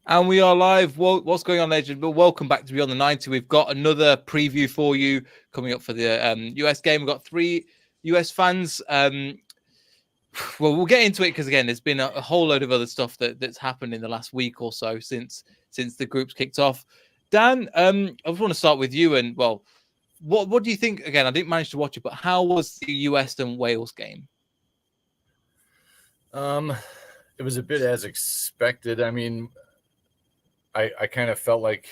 And we are live. What's going on, legend? But welcome back to Beyond the 90. We've got another preview for you coming up for the US game. We've got 3 US fans. Well, we'll get into it because again, there's been a whole load of other stuff that's happened in the last week or so since the groups kicked off. Dan, I just want to start with you. And well, what do you think? Again, I didn't manage to watch it, but how was the US and Wales game? It was a bit as expected. I mean, I kind of felt like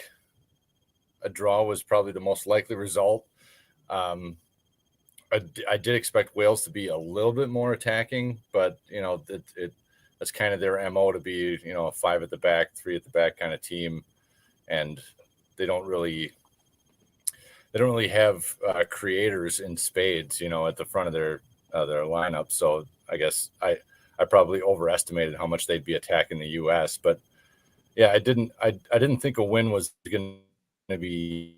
a draw was probably the most likely result. I did expect Wales to be a little bit more attacking, but that's kind of their MO to be, a 5 at the back, 3 at the back kind of team, and they don't really have creators in spades, at the front of their lineup. So I guess I probably overestimated how much they'd be attacking the U.S. But yeah, I didn't think a win was going to be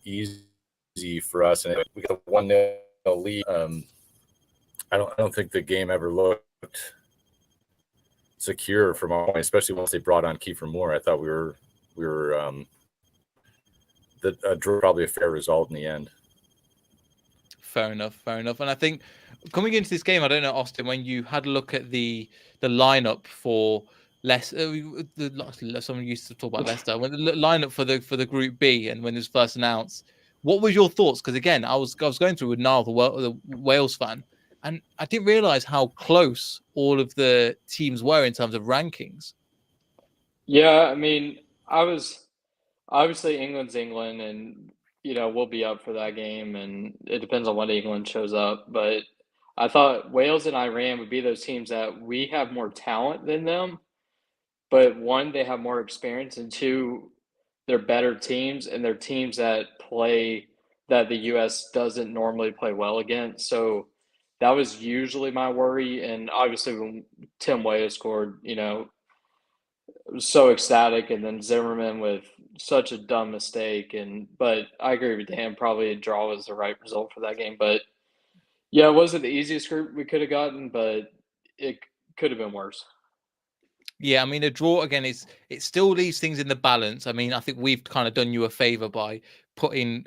easy for us, and we got a 1-0 lead. I don't think the game ever looked secure from our point, especially once they brought on Kiefer Moore. I thought we were probably a fair result in the end. Fair enough. And I think coming into this game, I don't know, Austin, when you had a look at the lineup for someone used to talk about Leicester, when the lineup for the Group B and when it was first announced, what was your thoughts? Because again, I was going through with Niall, the Wales fan, and I didn't realize how close all of the teams were in terms of rankings. Yeah, I mean, I was obviously England's England, and we'll be up for that game, and it depends on when England shows up. But I thought Wales and Iran would be those teams that we have more talent than them, but one, they have more experience, and two, they're better teams, and they're teams that the U.S. doesn't normally play well against. So that was usually my worry, and obviously when Tim Weah scored, it was so ecstatic, and then Zimmerman with such a dumb mistake. But I agree with Dan. Probably a draw was the right result for that game. But yeah, it wasn't the easiest group we could have gotten, but it could have been worse. Yeah, I mean, a draw again it still leaves things in the balance. I mean, I think we've kind of done you a favor by putting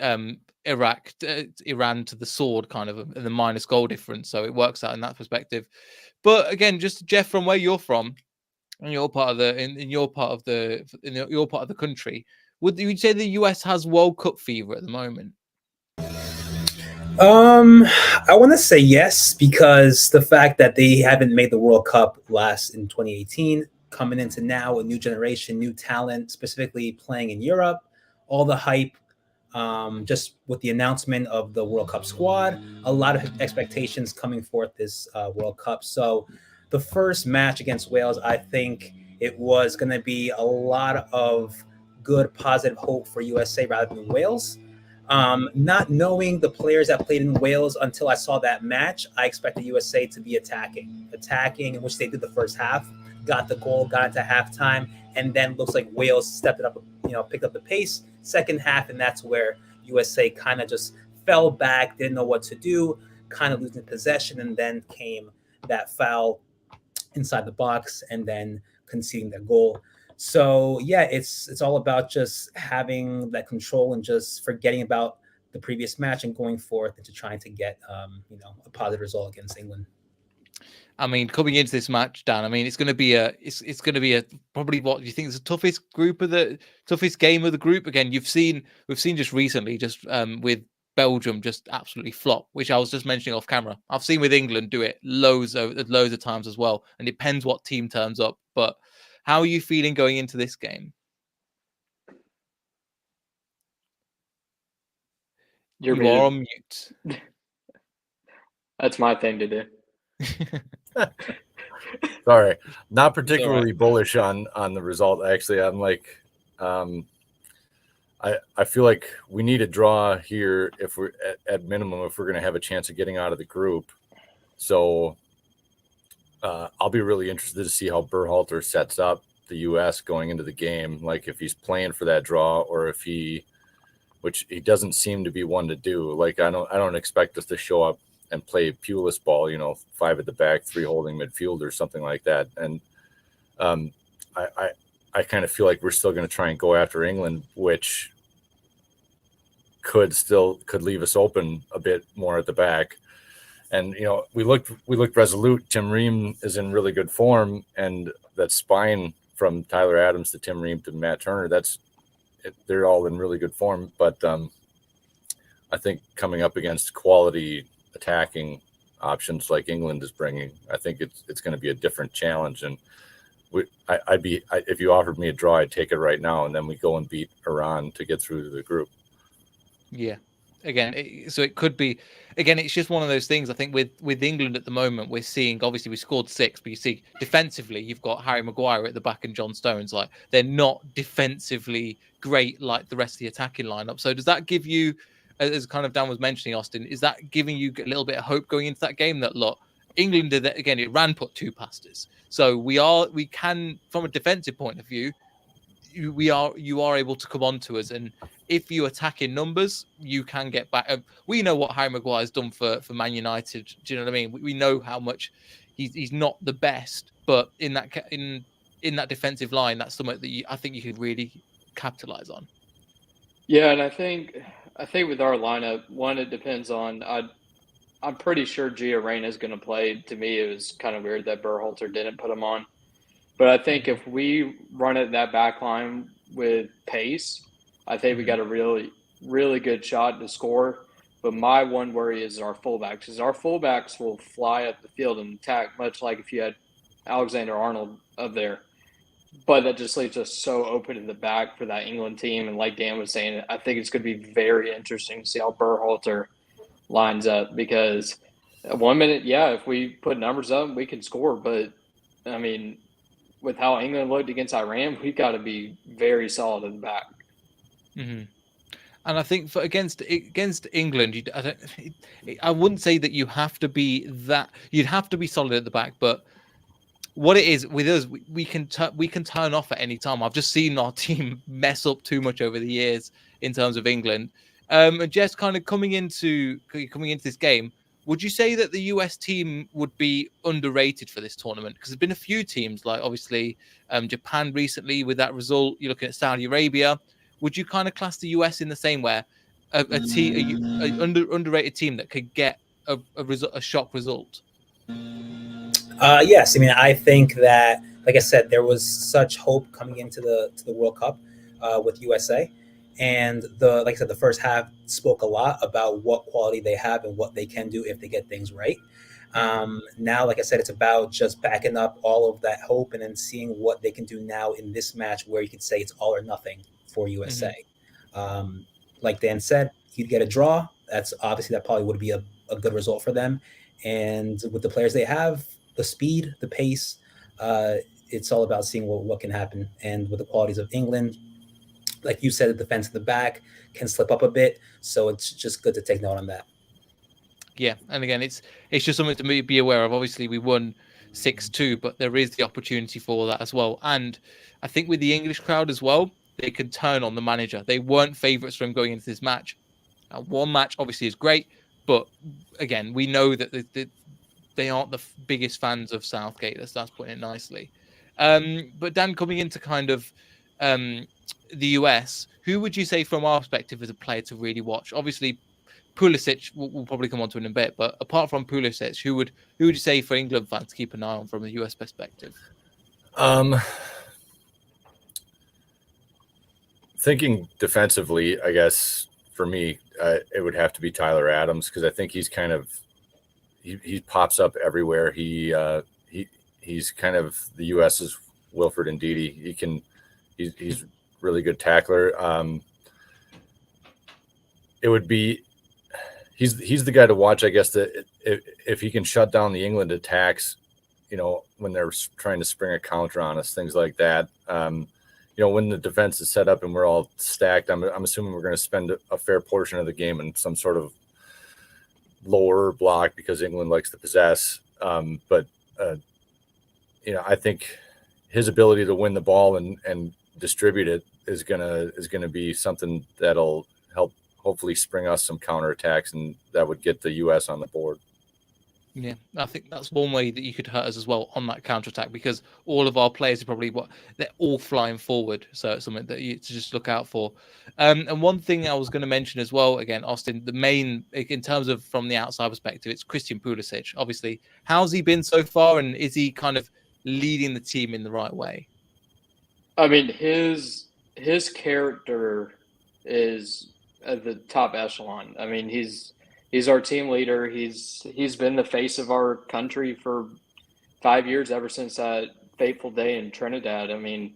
Iran to the sword, kind of, and the minus goal difference, so it works out in that perspective. But again, just Jeff, from where you're from, in your part of the country, would you say the US has World Cup fever at the moment? I want to say yes, because the fact that they haven't made the World Cup last in 2018, coming into now a new generation, new talent, specifically playing in Europe, all the hype, just with the announcement of the World Cup squad, a lot of expectations coming forth this World Cup. So the first match against Wales, I think it was going to be a lot of good, positive hope for USA rather than Wales. Not knowing the players that played in Wales until I saw that match, I expected USA to be attacking, in which they did the first half, got the goal, got into halftime, and then looks like Wales stepped it up, picked up the pace second half, and that's where USA kind of just fell back, didn't know what to do, kind of losing possession, and then came that foul inside the box, and then conceding that goal. So yeah, it's all about just having that control and just forgetting about the previous match and going forth into trying to get a positive result against England. I mean, coming into this match, Dan, I mean, it's going to be probably what you think is the toughest game of the group. Again, we've seen just recently, with Belgium just absolutely flop, which I was just mentioning off camera. I've seen with England do it loads of times as well, and it depends what team turns up. But how are you feeling going into this game? You are on mute. That's my thing to do. Sorry, not particularly bullish on the result. Actually, I'm like, I feel like we need a draw here if we're at minimum if we're going to have a chance of getting out of the group. So I'll be really interested to see how Berhalter sets up the U.S. going into the game. Like if he's playing for that draw, or if which he doesn't seem to be one to do. Like I don't expect us to show up and play Pulis ball, 5 at the back, 3 holding midfield or something like that. And I kind of feel like we're still going to try and go after England, which could leave us open a bit more at the back. And we looked resolute. Tim Ream is in really good form, and that spine from Tyler Adams to Tim Ream to Matt Turner, they're all in really good form. But I think coming up against quality attacking options like England is bringing, I think it's going to be a different challenge. And if you offered me a draw, I'd take it right now, and then we go and beat Iran to get through to the group. Yeah. Again, so it could be. Again, it's just one of those things. I think with England at the moment, we're seeing. Obviously, we scored 6, but you see defensively, you've got Harry Maguire at the back and John Stones. Like, they're not defensively great like the rest of the attacking lineup. So does that give you, as kind of Dan was mentioning, Austin, is that giving you a little bit of hope going into that game? That look, England did that again. Iran put 2 past us, so we can, from a defensive point of view, you are able to come on to us, and if you attack in numbers, you can get back. We know what Harry Maguire's done for Man United. Do you know what I mean? We know how much he's not the best, but in that defensive line, that's something that I think you could really capitalize on. Yeah, and I think with our lineup, one, it depends on. I'm pretty sure Gio Reyna is going to play. To me, it was kind of weird that Berhalter didn't put him on. But I think if we run it that back line with pace, I think we got a really, really good shot to score. But my one worry is our fullbacks, because our fullbacks will fly up the field and attack, much like if you had Alexander Arnold up there. But that just leaves us so open in the back for that England team. And like Dan was saying, I think it's going to be very interesting to see how Berhalter lines up, because 1 minute, if we put numbers up, we can score. But, I mean, with how England looked against Iran, we've got to be very solid in the back. Mm-hmm. And I think against England, I wouldn't say that you have to be that. You'd have to be solid at the back, but what it is with us, we can turn off at any time. I've just seen our team mess up too much over the years in terms of England. And just kind of coming into this game, would you say that the US team would be underrated for this tournament? Because there's been a few teams, like obviously Japan recently with that result. You're looking at Saudi Arabia. Would you kind of class the US in the same way, a underrated team that could get a shock result? Yes, I mean, I think that, like I said, there was such hope coming into the World Cup with USA, and like I said, the first half spoke a lot about what quality they have and what they can do if they get things right. Now, like I said, it's about just backing up all of that hope and then seeing what they can do now in this match, where you could say it's all or nothing for USA. Mm-hmm. Like Dan said, he'd get a draw. That probably would be a good result for them. And with the players they have, the speed, the pace, it's all about seeing what can happen. And with the qualities of England, like you said, the defense in the back can slip up a bit. So it's just good to take note on that. Yeah, and again, it's just something to be aware of. Obviously, we won 6-2, but there is the opportunity for that as well. And I think with the English crowd as well, they can turn on the manager. They weren't favourites for him going into this match. One match obviously is great, but again, we know that they aren't the biggest fans of Southgate. That's putting it nicely. But Dan, coming into kind of the US, who would you say from our perspective as a player to really watch? Obviously, Pulisic, we'll probably come on to in a bit, but apart from Pulisic, who would you say for England fans to keep an eye on from a US perspective? Thinking defensively, I guess for me, it would have to be Tyler Adams, because I think he's kind of he pops up everywhere. He's kind of the US's Wilfred Ndidi. He's really good tackler. It would be he's the guy to watch, I guess, that if he can shut down the England attacks, when they're trying to spring a counter on us, things like that. When the defense is set up and we're all stacked, I'm assuming we're going to spend a fair portion of the game in some sort of lower block because England likes to possess. But I think his ability to win the ball and distribute it is gonna be something that'll help hopefully spring us some counterattacks, and that would get the US on the board. Yeah, I think that's one way that you could hurt us as well on that counter attack, because all of our players are probably they're all flying forward. So it's something that you to just look out for. And one thing I was going to mention as well, again, Austin, the main in terms of from the outside perspective, it's Christian Pulisic. Obviously, how's he been so far, and is he kind of leading the team in the right way? I mean, his character is at the top echelon. I mean, he's our team leader. He's been the face of our country for 5 years, ever since that fateful day in Trinidad. I mean,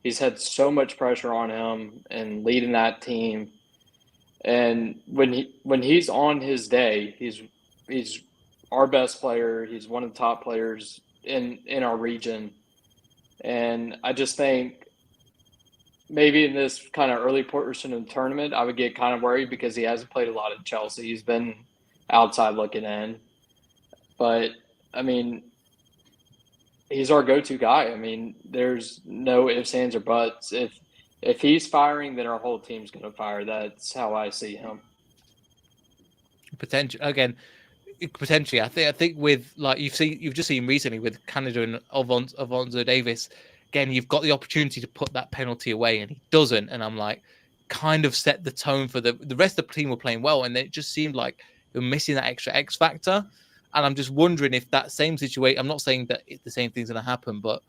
he's had so much pressure on him and leading that team. And when he's on his day, he's our best player. He's one of the top players in our region. And I just think maybe in this kind of early portion of the tournament, I would get kind of worried because he hasn't played a lot at Chelsea. He's been outside looking in. But, I mean, he's our go-to guy. I mean, there's no ifs, ands, or buts. If he's firing, then our whole team's going to fire. That's how I see him. Potentially, I think with like you've just seen recently with Canada and Alphonso Davies, again, you've got the opportunity to put that penalty away, and he doesn't. And I'm like, kind of set the tone for the rest of the team were playing well, and it just seemed like you're missing that extra X factor. And I'm just wondering if that same situation, I'm not saying that the same thing's going to happen, but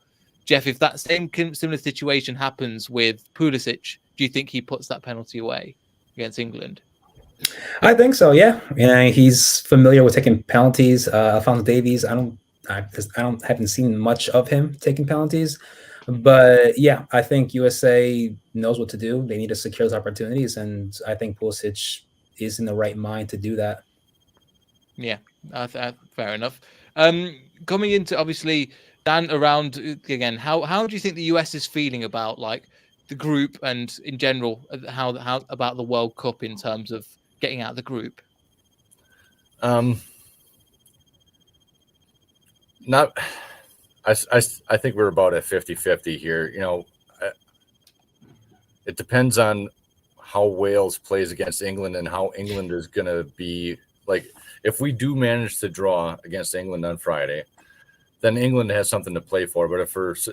Jeff, if that similar situation happens with Pulisic, do you think he puts that penalty away against England? I think so. Yeah, he's familiar with taking penalties. Alphonso Davies, I haven't seen much of him taking penalties, but yeah, I think USA knows what to do. They need to secure those opportunities, and I think Pulisic is in the right mind to do that. Yeah, fair enough. Coming into obviously Dan around again, how do you think the US is feeling about like the group and in general how about the World Cup in terms of getting out of the group? Not. I think we're about at 50-50 here. You know, it depends on how Wales plays against England and how England is going to be like. If we do manage to draw against England on Friday, then England has something to play for. But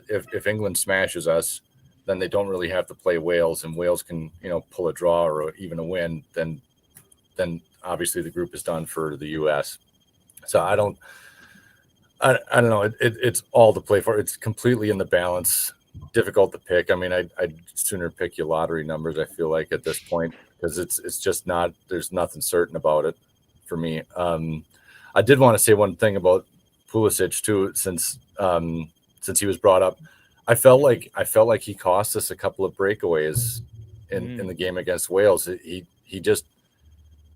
if England smashes us, then they don't really have to play Wales, and Wales can pull a draw or even a win. Then obviously the group is done for the U.S. So I don't know. It's all to play for. It's completely in the balance. Difficult to pick. I mean, I'd sooner pick your lottery numbers. I feel like at this point because it's just not. There's nothing certain about it. For me, I did want to say one thing about Pulisic too, since he was brought up. I felt like he cost us a couple of breakaways in the game against Wales. He just,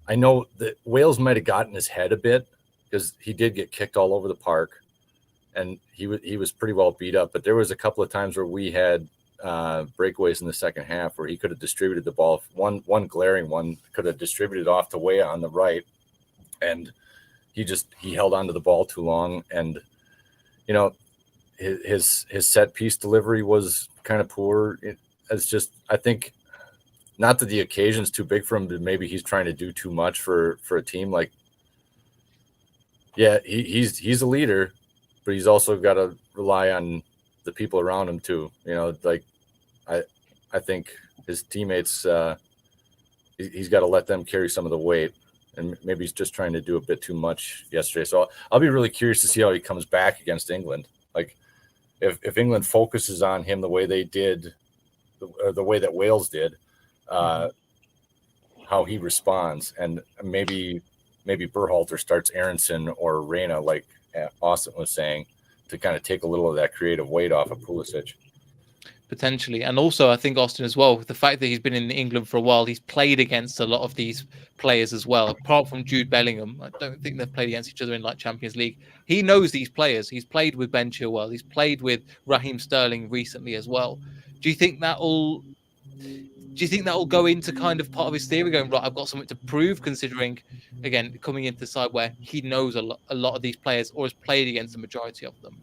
I know that Wales might have gotten his head a bit because he did get kicked all over the park, and he was pretty well beat up. But there was a couple of times where we had breakaways in the second half where he could have distributed the ball. One glaring one could have distributed off to Weah on the right. And he held on to the ball too long, and his set piece delivery was kind of poor. It's just, I think, not that the occasion's too big for him, but maybe he's trying to do too much for a team. Like, yeah, he's a leader, but he's also got to rely on the people around him too. Like I think his teammates, he's got to let them carry some of the weight. And maybe he's just trying to do a bit too much yesterday. So I'll be really curious to see how he comes back against England. Like if England focuses on him the way they did, or the way that Wales did, how he responds. And maybe Berhalter starts Aronson or Reyna, like Austin was saying, to kind of take a little of that creative weight off of Pulisic. Potentially. And also I think Austin as well, the fact that he's been in England for a while, he's played against a lot of these players as well. Apart from Jude Bellingham, I don't think they've played against each other in like Champions League. He knows these players. He's played with Ben Chilwell. He's played with Raheem Sterling recently as well. Do you think that'll go into kind of part of his theory, going, right, I've got something to prove, considering, again, coming into the side where he knows a lot of these players or has played against the majority of them?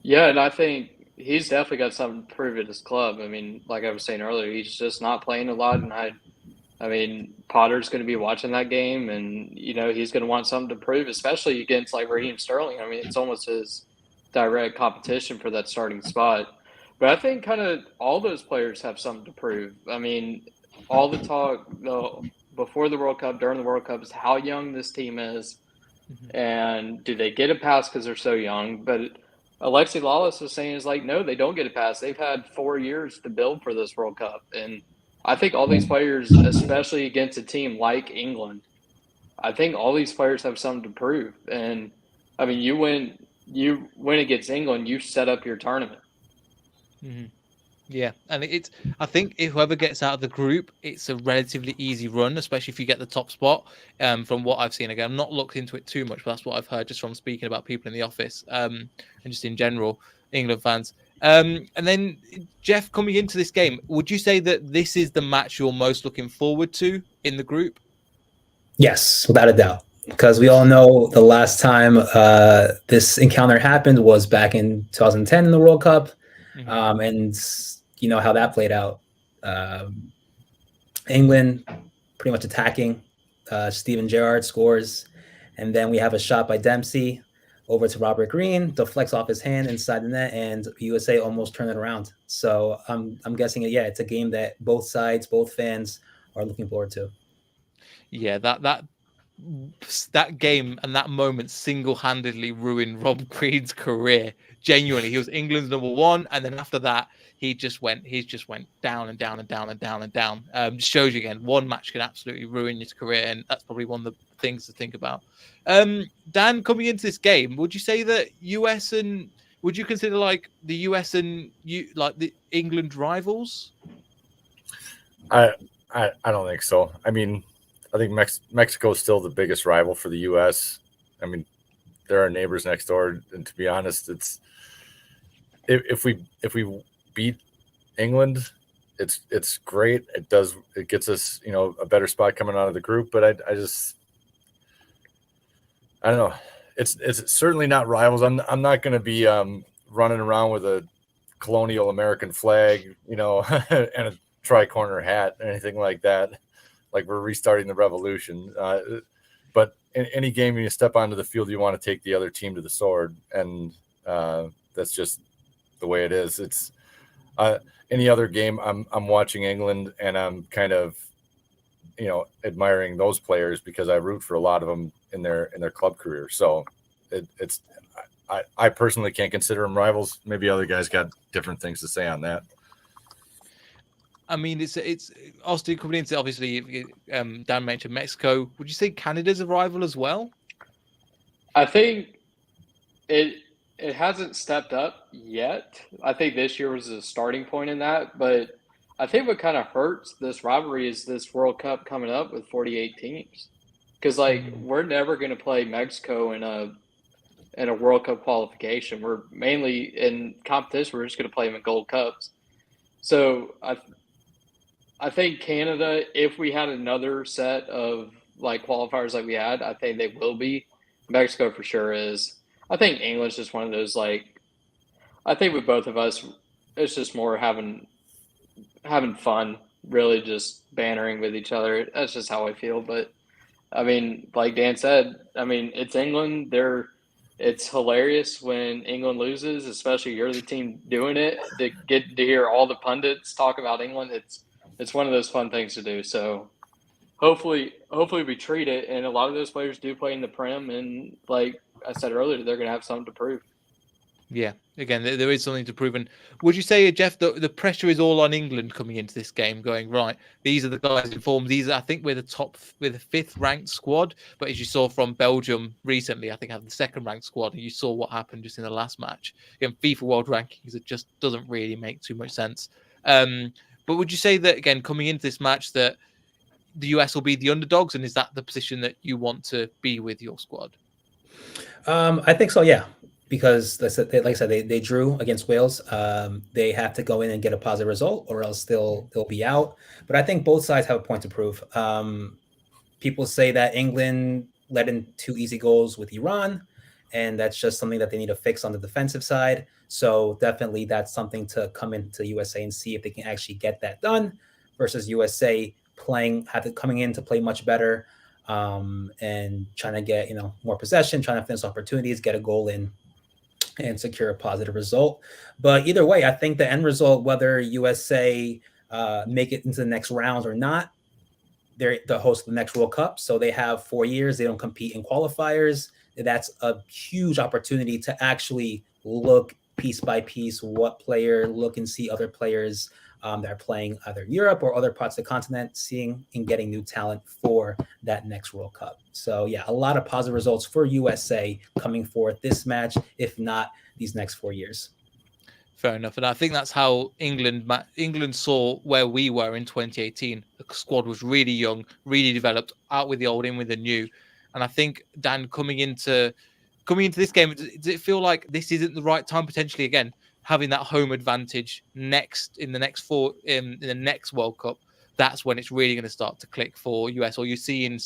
Yeah, and I think he's definitely got something to prove at his club. I mean, like I was saying earlier, he's just not playing a lot, and I I mean, Potter's going to be watching that game, and he's going to want something to prove, especially against like Raheem Sterling. I mean, it's almost his direct competition for that starting spot. But I think kind of all those players have something to prove. I mean, all the talk before the World Cup, during the World Cup, is how young this team is, and do they get a pass because they're so young? But Alexi Lawless is saying is like, no, they don't get a pass. They've had 4 years to build for this World Cup, and I think all these players, especially against a team like England, I think all these players have something to prove. And I mean, you win against England, you set up your tournament. Mm-hmm. Yeah, and I think if whoever gets out of the group, it's a relatively easy run, especially if you get the top spot. From what I've seen, again, I'm not looked into it too much, but that's what I've heard just from speaking about people in the office, and just in general, England fans. And then, Jeff, coming into this game, would you say that this is the match you're most looking forward to in the group? Yes, without a doubt. Because we all know the last time this encounter happened was back in 2010 in the World Cup. And you know how that played out. England pretty much attacking. Steven Gerrard scores. And then we have a shot by Dempsey over to Robert Green, deflects off his hand inside the net, and USA almost turned it around. So I'm guessing, it's a game that both sides, both fans are looking forward to. Yeah, that game and that moment single-handedly ruined Rob Green's career. Genuinely, he was England's number one, and then after that, he just went down and down and down and down and down. Just shows you again, one match can absolutely ruin his career, and that's probably one of the things to think about. Dan, coming into this game, would you say that would you consider like the US and like the England rivals? I don't think so. I mean, I think Mexico is still the biggest rival for the U.S. I mean, they're our neighbors next door, and to be honest, it's if we beat England, it's great. It gets us a better spot coming out of the group. But I don't know. It's certainly not rivals. I'm not going to be running around with a colonial American flag, and a tri-corner hat, or anything like that. Like we're restarting the revolution. But in any game, when you step onto the field, you want to take the other team to the sword. And that's just the way it is. It's any other game, I'm watching England, and I'm kind of, admiring those players because I root for a lot of them in their club career. So I personally can't consider them rivals. Maybe other guys got different things to say on that. I mean, it's Austin coming into, obviously, Dan mentioned Mexico. Would you say Canada's a rival as well? I think it hasn't stepped up yet. I think this year was a starting point in that. But I think what kind of hurts this rivalry is this World Cup coming up with 48 teams. Because, we're never going to play Mexico in a World Cup qualification. We're mainly in competition. We're just going to play them in Gold Cups. So I think Canada, if we had another set of qualifiers like we had, I think they will be. Mexico for sure is. I think England's just one of those I think with both of us, it's just more having fun, really just bantering with each other. That's just how I feel. But I mean, like Dan said, I mean, it's England. It's hilarious when England loses, especially you're the team doing it. To get to hear all the pundits talk about England, it's one of those fun things to do. So hopefully we treat it. And a lot of those players do play in the Prem. And like I said earlier, they're going to have something to prove. Yeah. Again, there is something to prove. And would you say, Jeff, the pressure is all on England coming into this game, going, right, these are the guys in form. I think we're the fifth ranked squad. But as you saw from Belgium recently, I think have the second ranked squad. And you saw what happened just in the last match. Again, FIFA World Rankings, it just doesn't really make too much sense. But would you say that, again, coming into this match, that the US will be the underdogs? And is that the position that you want to be with your squad? I think so, yeah. Because, like I said, they drew against Wales. They have to go in and get a positive result, or else they'll be out. But I think both sides have a point to prove. People say that England let in 2 easy goals with Iran, and that's just something that they need to fix on the defensive side. So definitely that's something to come into USA and see if they can actually get that done, versus USA coming in to play much better, and trying to get more possession, trying to finish opportunities, get a goal in, and secure a positive result. But either way, I think the end result, whether USA make it into the next rounds or not, they're the host of the next World Cup. So they have 4 years. They don't compete in qualifiers. That's a huge opportunity to actually look piece by piece look and see other players that are playing either in Europe or other parts of the continent, seeing and getting new talent for that next World Cup. So yeah, a lot of positive results for USA coming forth this match, if not these next 4 years. Fair enough. And I think that's how England saw where we were in 2018. The squad was really young, really developed, out with the old, in with the new. And I think, Dan, coming into this game, does it feel like this isn't the right time potentially again, having that home advantage in the next World Cup? That's when it's really going to start to click for US, or you're seeing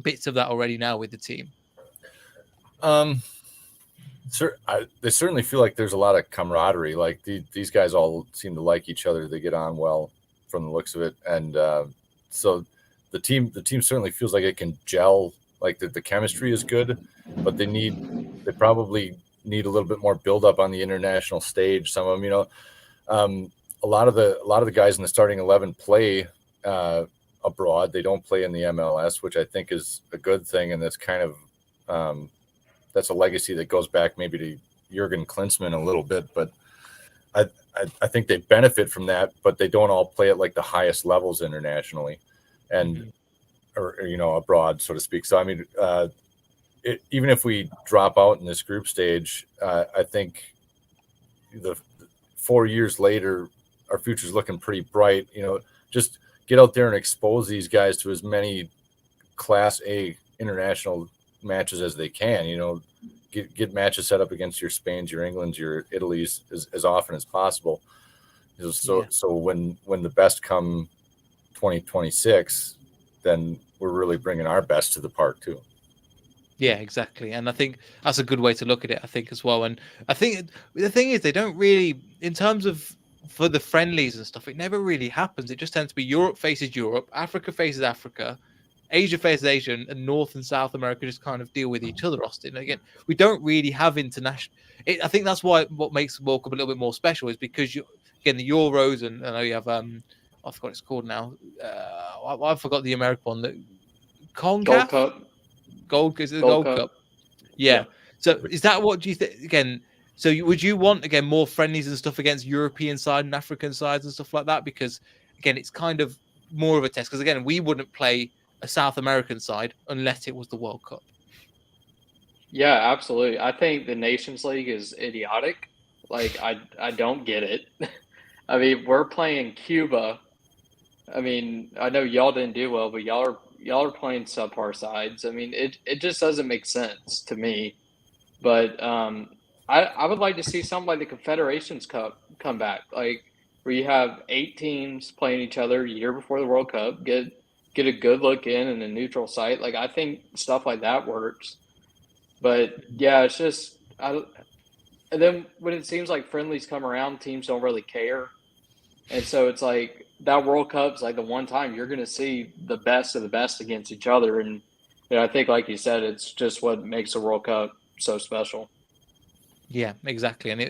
bits of that already now with the team? They certainly feel like there's a lot of camaraderie. Like these guys all seem to like each other. They get on well from the looks of it. And so the team certainly feels like it can gel. Like the chemistry is good, but they probably need a little bit more build up on the international stage. Some of them, a lot of the guys in the starting 11 play abroad. They don't play in the MLS, which I think is a good thing. And that's kind of, that's a legacy that goes back maybe to Jurgen Klinsmann a little bit, but I think they benefit from that, but they don't all play at like the highest levels internationally and, or abroad, so to speak. So, I mean, even if we drop out in this group stage, I think the 4 years later, our future's looking pretty bright. Just get out there and expose these guys to as many Class A international matches as they can. Get matches set up against your Spains, your Englands, your Italys as often as possible. So when the best come 2026, then we're really bringing our best to the park too. Yeah, exactly. And I think that's a good way to look at it, I think, as well. And I think the thing is, they don't really, in terms of for the friendlies and stuff, it never really happens. It just tends to be Europe faces Europe, Africa faces Africa, Asia faces Asia, and North and South America just kind of deal with each other, Austin. Again, we don't really have international. I think that's what makes the World Cup a little bit more special, is because the Euros, and I know you have I forgot what it's called now. I forgot the American one. The CONCACAF? Gold Cup. Is it the Gold Cup? Yeah. So is that what do you think again? So would you want again more friendlies and stuff against European side and African sides and stuff like that? Because again, it's kind of more of a test. Because again, we wouldn't play a South American side unless it was the World Cup. Yeah, absolutely. I think the Nations League is idiotic. Like I don't get it. I mean, we're playing Cuba. I mean, I know y'all didn't do well, but y'all are playing subpar sides. I mean, it just doesn't make sense to me. But I would like to see something like the Confederations Cup come back, like where you have 8 teams playing each other a year before the World Cup, get a good look in a neutral site. Like, I think stuff like that works. But yeah, it's just and then when it seems like friendlies come around, teams don't really care. And so it's like that World Cup's like the one time you're going to see the best of the best against each other. And I think, like you said, it's just what makes the World Cup so special. Yeah, exactly. And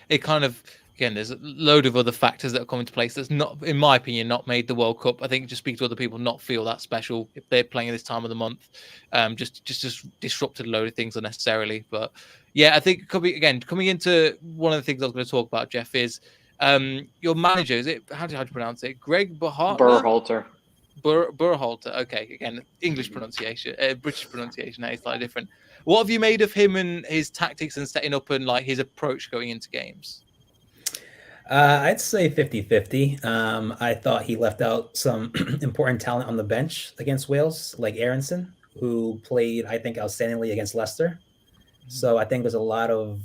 it kind of, again, there's a load of other factors that come into place that's not, in my opinion, not made the World Cup. I think just speak to other people, not feel that special if they're playing at this time of the month. Just disrupted a load of things unnecessarily. But yeah, I think coming into one of the things I was going to talk about, Jeff, is your manager. Is it how do you pronounce it? Greg Berhalter. Berhalter. Okay, again, English pronunciation, British pronunciation. It's slightly different. What have you made of him and his tactics and setting up and like his approach going into games? I'd say 50-50. I thought he left out some important talent on the bench against Wales, like Aronson, who played, I think, outstandingly against Leicester. So I think there's a lot of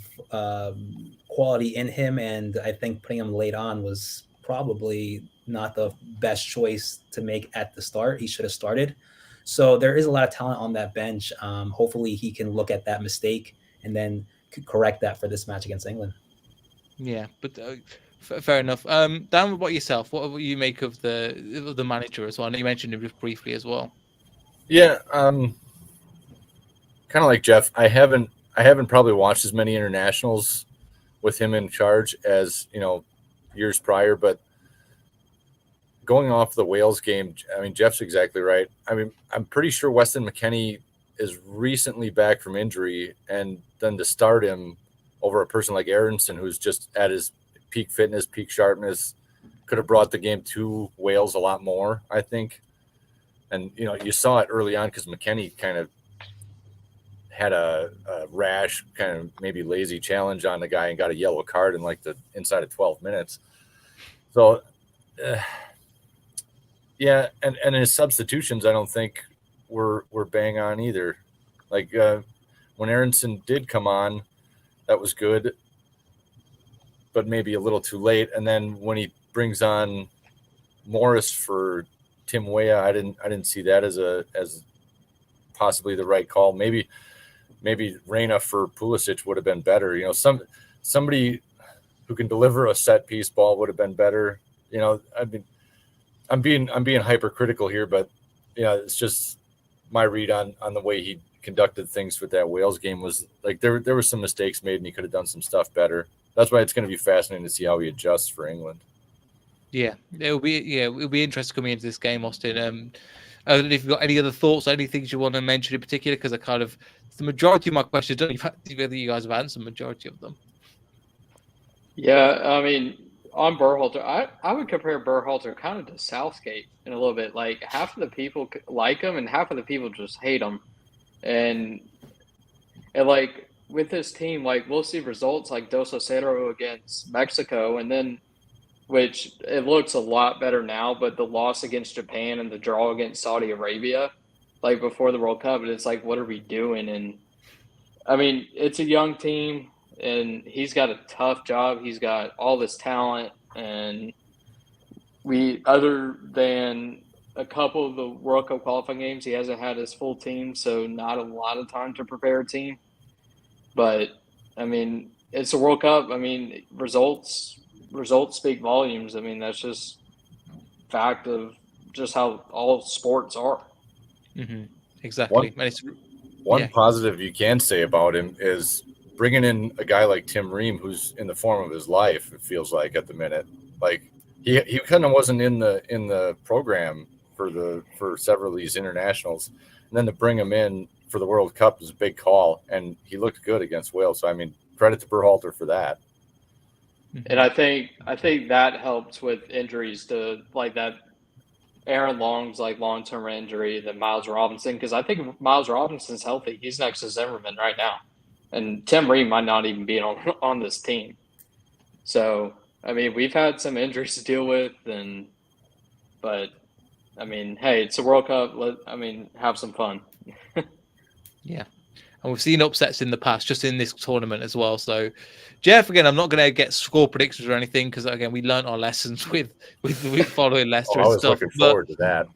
quality in him, and I think putting him late on was probably not the best choice to make at the start. He should have started. So there is a lot of talent on that bench. Hopefully he can look at that mistake and then correct that for this match against England. Yeah, but Fair enough. Dan, what about yourself? What do you make of the manager as well? I know you mentioned him just briefly as well. Yeah, kind of like Jeff. I haven't probably watched as many internationals with him in charge as years prior, but going off the Wales game, I mean, Jeff's exactly right. I mean, I'm pretty sure Weston McKennie is recently back from injury, and then to start him over a person like Aronson, who's just at his peak fitness, peak sharpness, could have brought the game to Wales a lot more, I think. And, you saw it early on because McKennie kind of had a rash, kind of maybe lazy challenge on the guy and got a yellow card in like the inside of 12 minutes. So, yeah, and his substitutions, I don't think were bang on either. Like when Aronson did come on, that was good, but maybe a little too late. And then when he brings on Morris for Tim Weah, I didn't see that as possibly the right call. Maybe Reyna for Pulisic would have been better. Somebody who can deliver a set piece ball would have been better. I mean, I'm being hypercritical here, but it's just my read on the way he conducted things with that Wales game was like there were some mistakes made and he could have done some stuff better. That's why it's going to be fascinating to see how he adjusts for England. Yeah, it'll be interesting coming into this game, Austin. I don't know if you've got any other thoughts, any things you want to mention in particular, because the majority of my questions, I don't know whether you guys have answered the majority of them. Yeah, I mean, on Berhalter, I would compare Berhalter kind of to Southgate in a little bit. Like half of the people like him and half of the people just hate him. And like with this team, like we'll see results like 2-0 against Mexico, and then which it looks a lot better now, but the loss against Japan and the draw against Saudi Arabia, like before the World Cup, and it's like, what are we doing? And I mean, it's a young team, and he's got a tough job. He's got all this talent, and other than a couple of the World Cup qualifying games, he hasn't had his full team, so not a lot of time to prepare a team. But I mean, it's a World Cup. I mean, results speak volumes. I mean, that's just fact of just how all sports are. Mm-hmm. Exactly. One positive you can say about him is bringing in a guy like Tim Ream, who's in the form of his life. It feels like at the minute, like he kind of wasn't in the program for several of these internationals, and then to bring him in for the World Cup was a big call, and he looked good against Wales. So I mean, credit to Berhalter for that. And I think that helps with injuries to like that Aaron Long's like long-term injury, the Miles Robinson, because I think Miles Robinson's healthy. He's next to Zimmerman right now. And Tim Ream might not even be on this team. So, I mean, we've had some injuries to deal with, but I mean, hey, it's a World Cup. Have some fun. Yeah. And we've seen upsets in the past, just in this tournament as well. So, Jeff, again, I'm not going to get score predictions or anything because, again, we learned our lessons with following Leicester and stuff. Looking forward to that.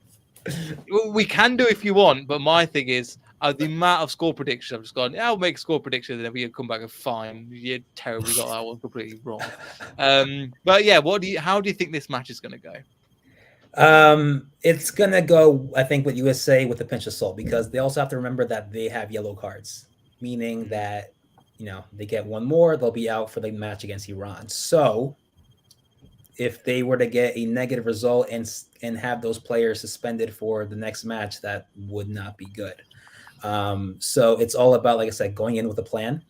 We can do if you want, but my thing is the amount of score predictions. I've just gone, I'll make score predictions, and then we come back and fine. You terribly got that one completely wrong. But yeah, how do you think this match is going to go? It's gonna go, I think, with USA with a pinch of salt, because they also have to remember that they have yellow cards, meaning that they get one more, they'll be out for the match against Iran. So if they were to get a negative result and have those players suspended for the next match, that would not be good. So it's all about, like I said, going in with a plan,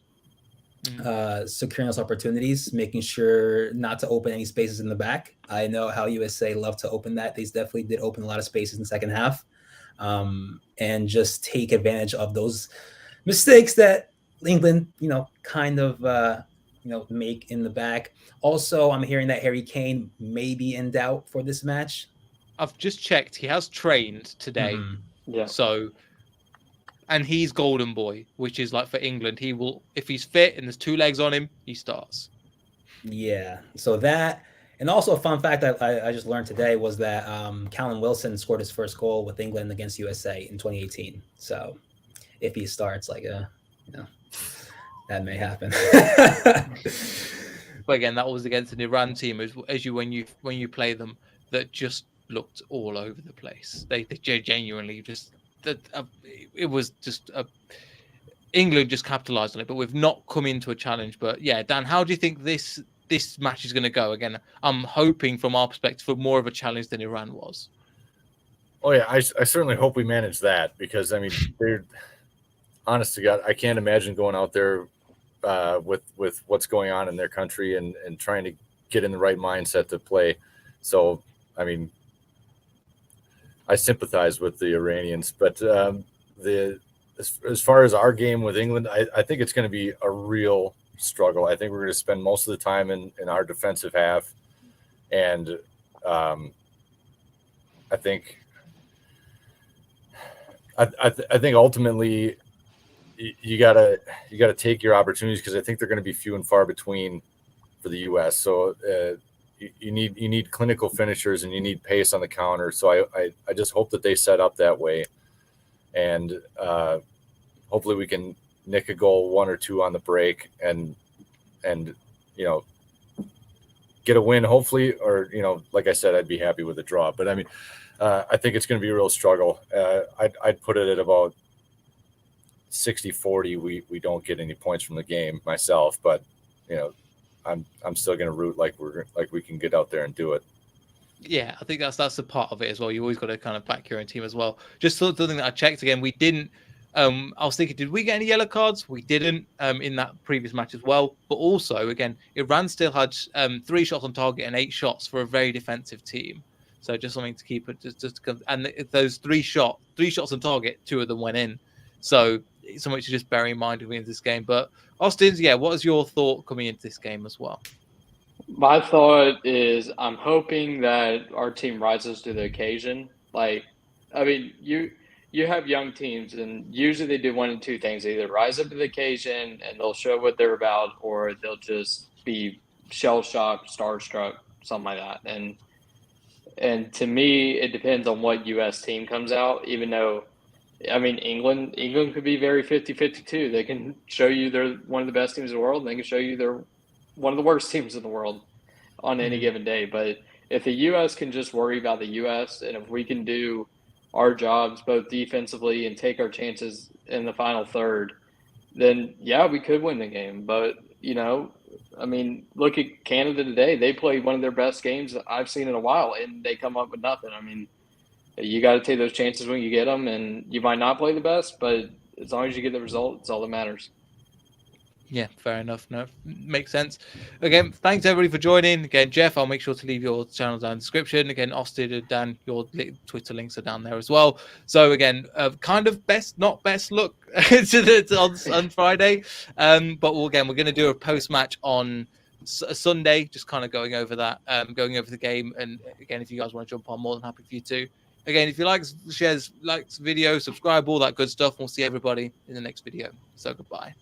securing those opportunities, making sure not to open any spaces in the back. I know how USA love to open that. They definitely did open a lot of spaces in the second half, and just take advantage of those mistakes that England, kind of, make in the back. Also, I'm hearing that Harry Kane may be in doubt for this match. I've just checked. He has trained today. Mm-hmm. Yeah. So, and he's golden boy, which is like for England. He will, if he's fit and there's two legs on him, he starts. Yeah. So that, and also a fun fact that I just learned today was that Callum Wilson scored his first goal with England against USA in 2018. So if he starts, that may happen. But again, that was against an Iran team as you when you play them that just looked all over the place. They genuinely just it was just England just capitalized on it. But we've not come into a challenge. But yeah, Dan, how do you think this match is going to go? Again, I'm hoping from our perspective for more of a challenge than Iran was. Oh yeah, I certainly hope we manage that, because I mean, they're honest to God, I can't imagine going out there with what's going on in their country and trying to get in the right mindset to play. So I mean, I sympathize with the Iranians, but as far as our game with England, I think it's going to be a real struggle. I think we're going to spend most of the time in our defensive half, and I think ultimately you gotta take your opportunities, because I think they're going to be few and far between for the U.S. So you need clinical finishers, and you need pace on the counter. So I just hope that they set up that way, and hopefully we can nick a goal, 1 or 2 on the break, and get a win, hopefully, or like I said, I'd be happy with a draw. But I mean, I think it's going to be a real struggle. I'd put it at about 60-40. We don't get any points from the game myself, but I'm still going to root like we can get out there and do it. Yeah, I think that's the part of it as well. You always got to kind of back your own team as well. Just something that I checked again, we didn't. I was thinking, did we get any yellow cards? We didn't in that previous match as well. But also, again, Iran still had 3 shots on target and 8 shots for a very defensive team. So just something to keep it. And those 3 shots on target, 2 of them went in. So it's something to just bear in mind going into this game. But Austin, yeah, what is your thought coming into this game as well? My thought is I'm hoping that our team rises to the occasion. Like, I mean, you have young teams, and usually they do one of 2 things: they either rise up to the occasion and they'll show what they're about, or they'll just be shell-shocked, starstruck, something like that. And to me, it depends on what U.S. team comes out, even though, I mean, England could be very 50-50 too. They can show you they're one of the best teams in the world, and they can show you they're one of the worst teams in the world on any given day. But if the U.S. can just worry about the U.S., and if we can do our jobs both defensively and take our chances in the final third, then yeah, we could win the game. But I mean, look at Canada today. They played one of their best games I've seen in a while, and they come up with nothing. I mean, you got to take those chances when you get them, and you might not play the best, but as long as you get the result, it's all that matters. Yeah, fair enough. No, makes sense. Again, thanks everybody for joining. Again, Jeff, I'll make sure to leave your channel down in the description. Again, Austin and Dan, your Twitter links are down there as well. So again, kind of not best look on Friday. But we're going to do a post-match on Sunday, just kind of going over that, going over the game. And again, if you guys want to jump on, more than happy for you to. Again, if you like, shares, likes video, subscribe, all that good stuff. We'll see everybody in the next video. So goodbye.